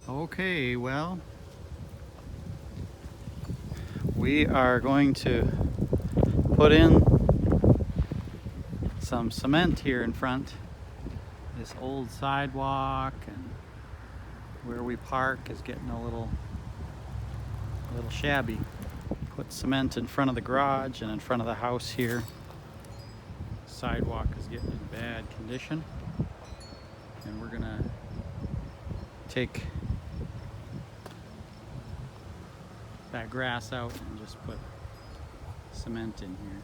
Okay, well, we are going to put in some cement here in front. This old sidewalk and where we park is getting a little shabby. Put cement in front of the garage and in front of the house here. Sidewalk is getting in bad condition, and we're gonna take that grass out and just put cement in here.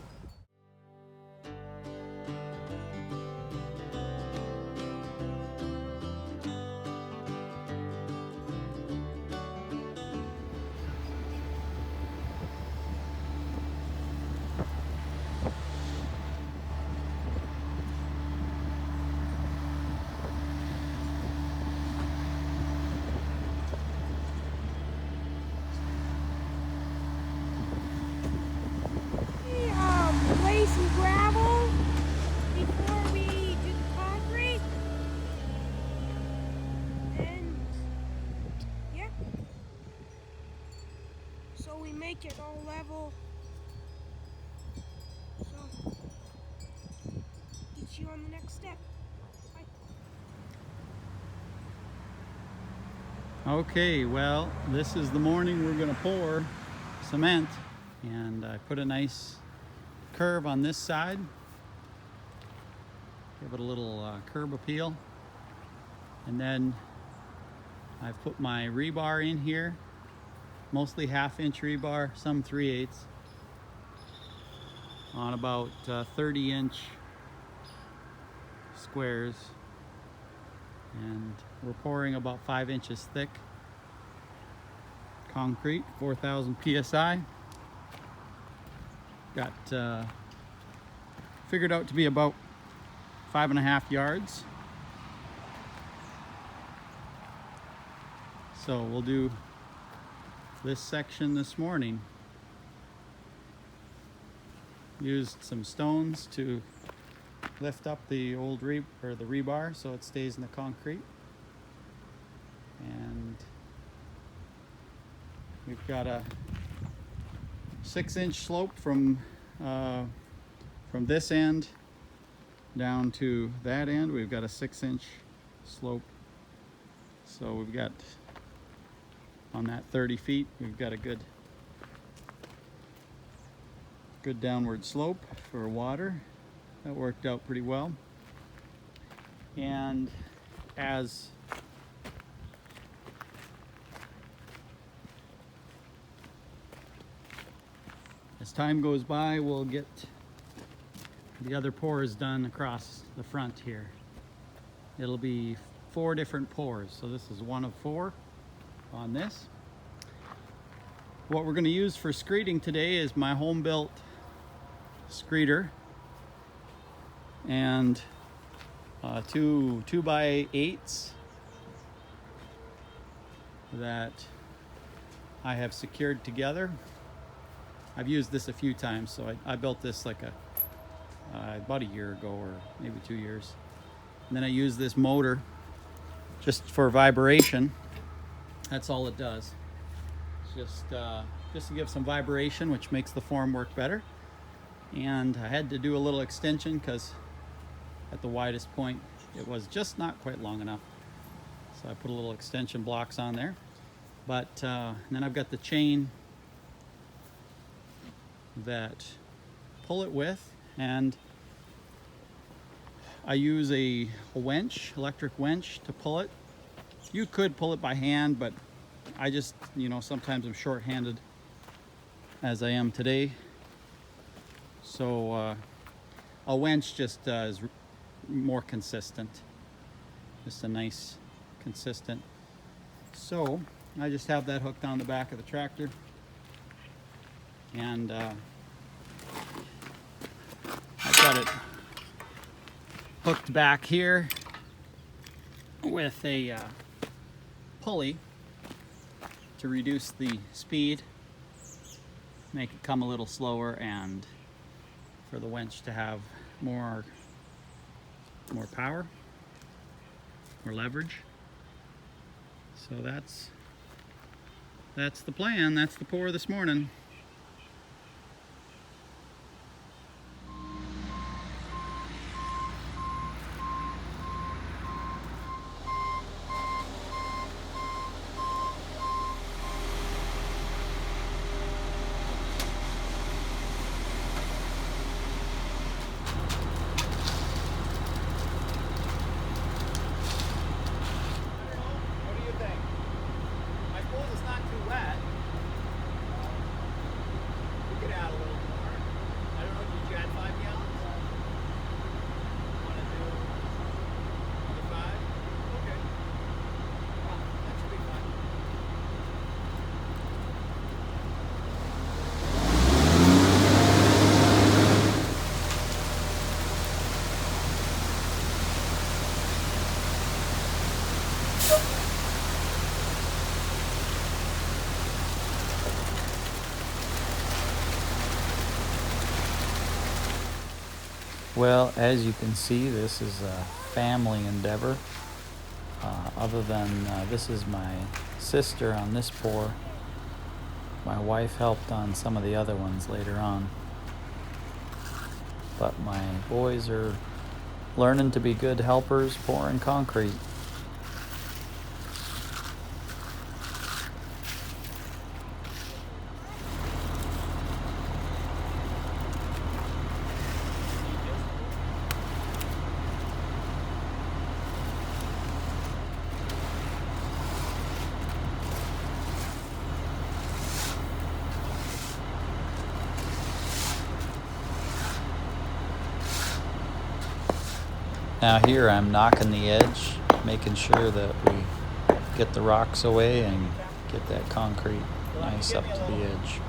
Lay some gravel before we do the concrete, and yeah, so we make it all level. So, get you on the next step. Bye. Okay, well, this is the morning we're gonna pour cement, and I put a nice curve on this side. Give it a little curb appeal. And then I've put my rebar in here, mostly 1/2 inch rebar, some 3/8, on about 30-inch squares. And we're pouring about 5 inches thick concrete, 4,000 psi. Got figured out to be about 5.5 yards. So we'll do this section this morning. Used some stones to lift up the old rebar so it stays in the concrete. And we've got a 6-inch slope from this end down to that end. We've got a 6-inch slope. So we've got, on that 30 feet, we've got a good downward slope for water. That worked out pretty well. And as time goes by, we'll get the other pours done across the front here. It'll be 4 different pours, so this is one of 4 on this. What we're going to use for screeding today is my home-built screeder and 2x8s that I have secured together. I've used this a few times, so I built this like about a year ago, or maybe 2 years. And then I use this motor just for vibration. That's all it does. It's just to give some vibration, which makes the form work better. And I had to do a little extension because at the widest point it was just not quite long enough. So I put a little extension blocks on there. But then I've got the chain that pull it with, and I use a winch, electric winch, to pull it. You could pull it by hand, but I just, sometimes I'm short-handed, as I am today. So a winch just is more consistent. Just a nice, consistent. So I just have that hooked on the back of the tractor. And I've got it hooked back here with a pulley to reduce the speed, make it come a little slower, and for the winch to have more power, more leverage. So that's the plan. That's the pour this morning. What do you think? I suppose it's not too wet. We could add a little more. I don't know, did you add 5 gallons? Want to do another 5? Okay. Well, that should be fine. Well, as you can see, this is a family endeavor. Other than this is my sister on this pour. My wife helped on some of the other ones later on. But my boys are learning to be good helpers pouring concrete. Now here I'm knocking the edge, making sure that we get the rocks away and get that concrete nice up to the edge.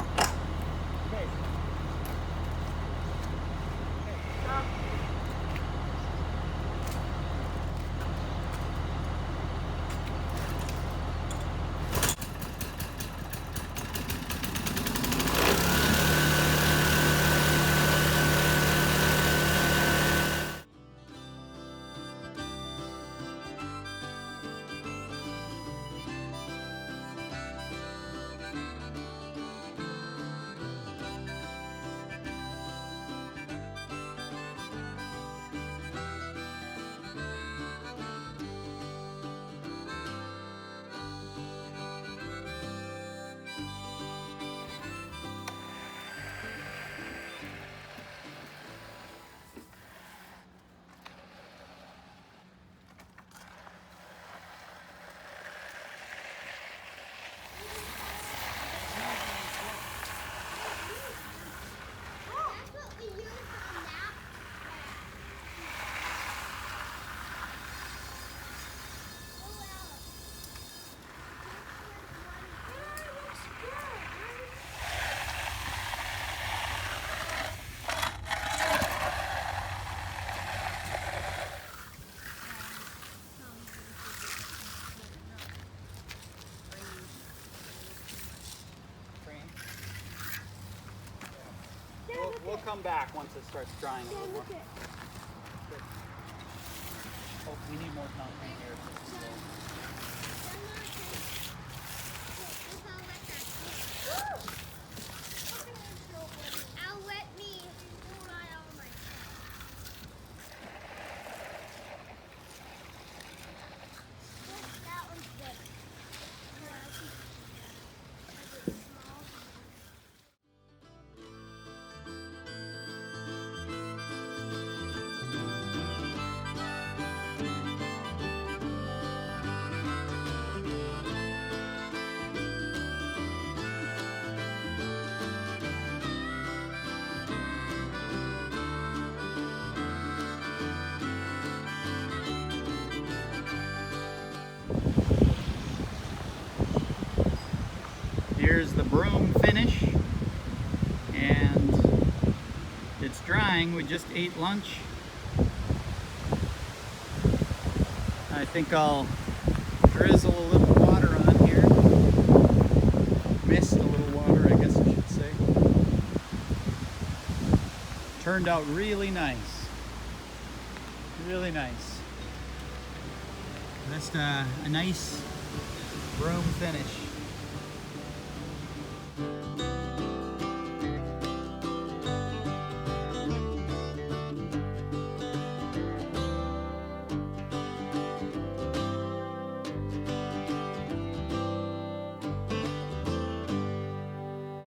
We'll come back once it starts drying a little more. Good. Oh, we need more concrete here. I'll let me dry all my that one's good. Here's the broom finish, and it's drying. We just ate lunch. I think I'll drizzle a little water on here. Mist a little water, I guess I should say. Turned out really nice. Really nice. Just a nice broom finish.